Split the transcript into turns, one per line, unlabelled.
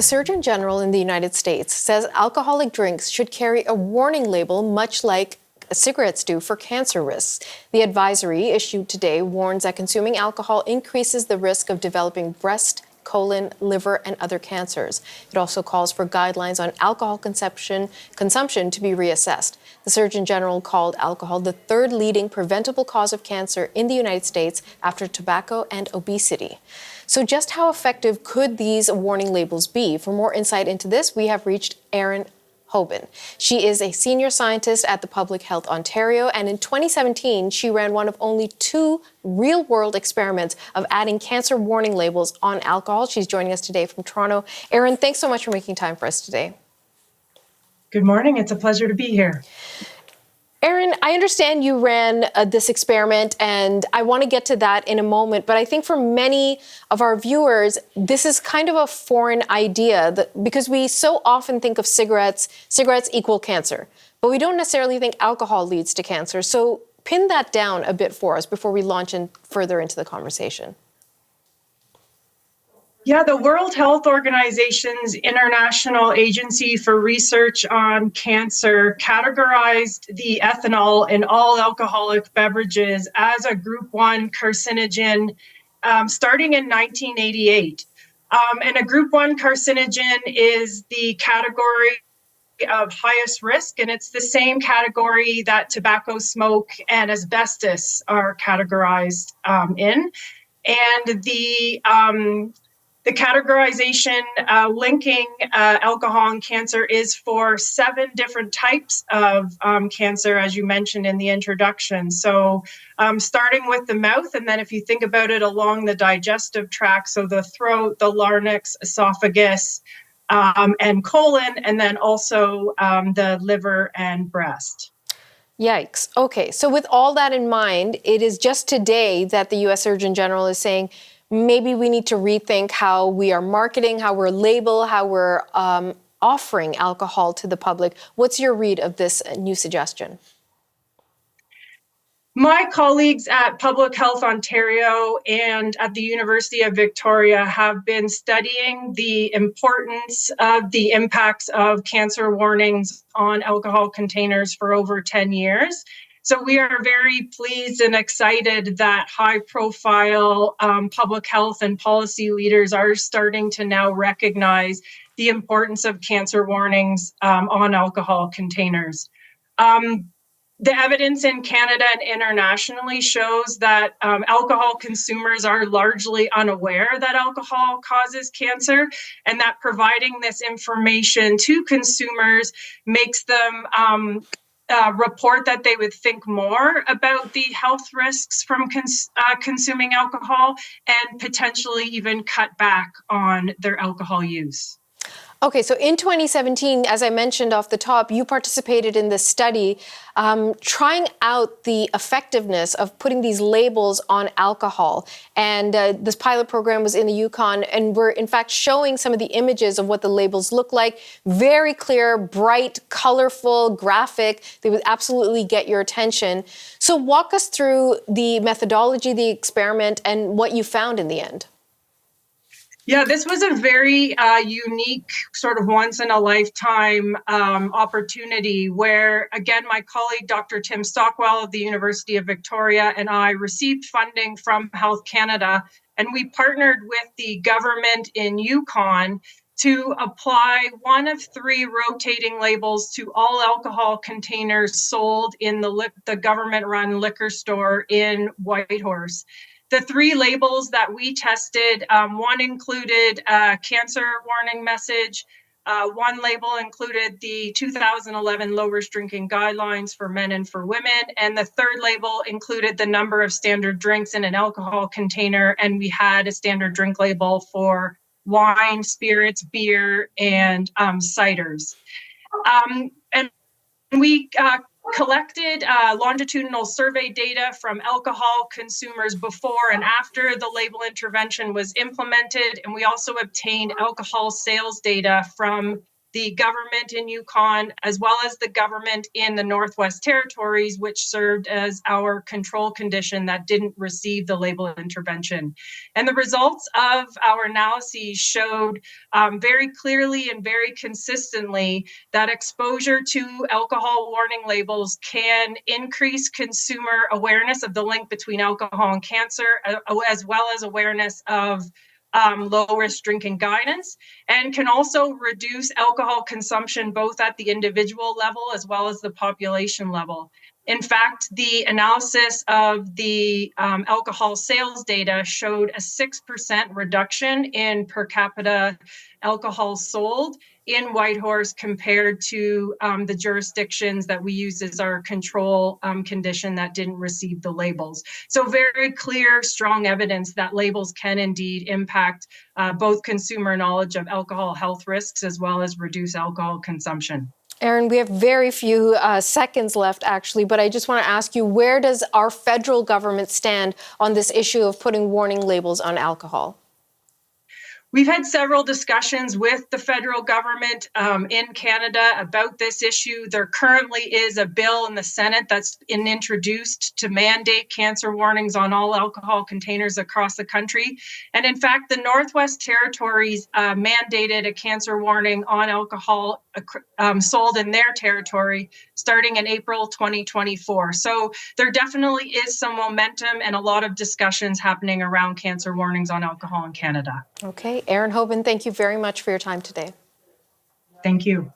The Surgeon General in the United States says alcoholic drinks should carry a warning label much like cigarettes do for cancer risks. The advisory issued today warns that consuming alcohol increases the risk of developing breast, colon, liver, and other cancers. It also calls for guidelines on alcohol consumption to be reassessed. The Surgeon General called alcohol the third leading preventable cause of cancer in the United States after tobacco and obesity. So just how effective could these warning labels be? For more insight into this, we have reached Erin Hobin. She is a senior scientist at the Public Health Ontario, and in 2017, she ran one of only 2 real-world experiments of adding cancer warning labels on alcohol. She's joining us today from Toronto. Erin, thanks so much for making time for us today.
Good morning. It's a pleasure to be here.
Erin, I understand you ran this experiment, and I want to get to that in a moment, but I think for many of our viewers, this is kind of a foreign idea because we so often think of cigarettes equal cancer, but we don't necessarily think alcohol leads to cancer. So pin that down a bit for us before we launch further into the conversation.
Yeah, the World Health Organization's International Agency for Research on Cancer categorized the ethanol in all alcoholic beverages as a group 1 carcinogen starting in 1988. And a group 1 carcinogen is the category of highest risk, and it's the same category that tobacco smoke and asbestos are categorized in. And the categorization linking alcohol and cancer is for 7 different types of cancer, as you mentioned in the introduction. So starting with the mouth, and then if you think about it along the digestive tract, so the throat, the larynx, esophagus, and colon, and then also the liver and breast.
Yikes. Okay, so with all that in mind, it is just today that the U.S. Surgeon General is saying, maybe we need to rethink how we are marketing, how we're label, how we're offering alcohol to the public. What's your read of this new suggestion?
My colleagues at Public Health Ontario and at the University of Victoria have been studying the importance of the impacts of cancer warnings on alcohol containers for over 10 years. So we are very pleased and excited that high-profile public health and policy leaders are starting to now recognize the importance of cancer warnings on alcohol containers. The evidence in Canada and internationally shows that alcohol consumers are largely unaware that alcohol causes cancer, and that providing this information to consumers makes them report that they would think more about the health risks from consuming alcohol and potentially even cut back on their alcohol use.
Okay, so in 2017, as I mentioned off the top, you participated in this study trying out the effectiveness of putting these labels on alcohol. And this pilot program was in the Yukon, and we're in fact showing some of the images of what the labels look like. Very clear, bright, colorful, graphic. They would absolutely get your attention. So walk us through the methodology, the experiment, and what you found in the end.
Yeah, this was a very unique sort of once-in-a-lifetime opportunity where, again, my colleague, Dr. Tim Stockwell of the University of Victoria, and I received funding from Health Canada, and we partnered with the government in Yukon to apply one of 3 rotating labels to all alcohol containers sold in the government-run liquor store in Whitehorse. The 3 labels that we tested, one included a cancer warning message, one label included the 2011 low risk drinking guidelines for men and for women, and the 3rd label included the number of standard drinks in an alcohol container, and we had a standard drink label for wine, spirits, beer, and ciders. And we collected longitudinal survey data from alcohol consumers before and after the label intervention was implemented, and we also obtained alcohol sales data from the government in Yukon, as well as the government in the Northwest Territories, which served as our control condition that didn't receive the label intervention. And the results of our analyses showed very clearly and very consistently that exposure to alcohol warning labels can increase consumer awareness of the link between alcohol and cancer, as well as awareness of low-risk drinking guidance, and can also reduce alcohol consumption both at the individual level as well as the population level. In fact, the analysis of the alcohol sales data showed a 6% reduction in per capita alcohol sold in Whitehorse compared to the jurisdictions that we use as our control condition that didn't receive the labels. So very clear, strong evidence that labels can indeed impact both consumer knowledge of alcohol health risks as well as reduce alcohol consumption.
Erin, we have very few seconds left, actually, but I just want to ask you, where does our federal government stand on this issue of putting warning labels on alcohol?
We've had several discussions with the federal government in Canada about this issue. There currently is a bill in the Senate that's been introduced to mandate cancer warnings on all alcohol containers across the country. And in fact, the Northwest Territories mandated a cancer warning on alcohol sold in their territory starting in April 2024. So there definitely is some momentum and a lot of discussions happening around cancer warnings on alcohol in Canada.
Okay, Erin Hobin, thank you very much for your time today.
Thank you.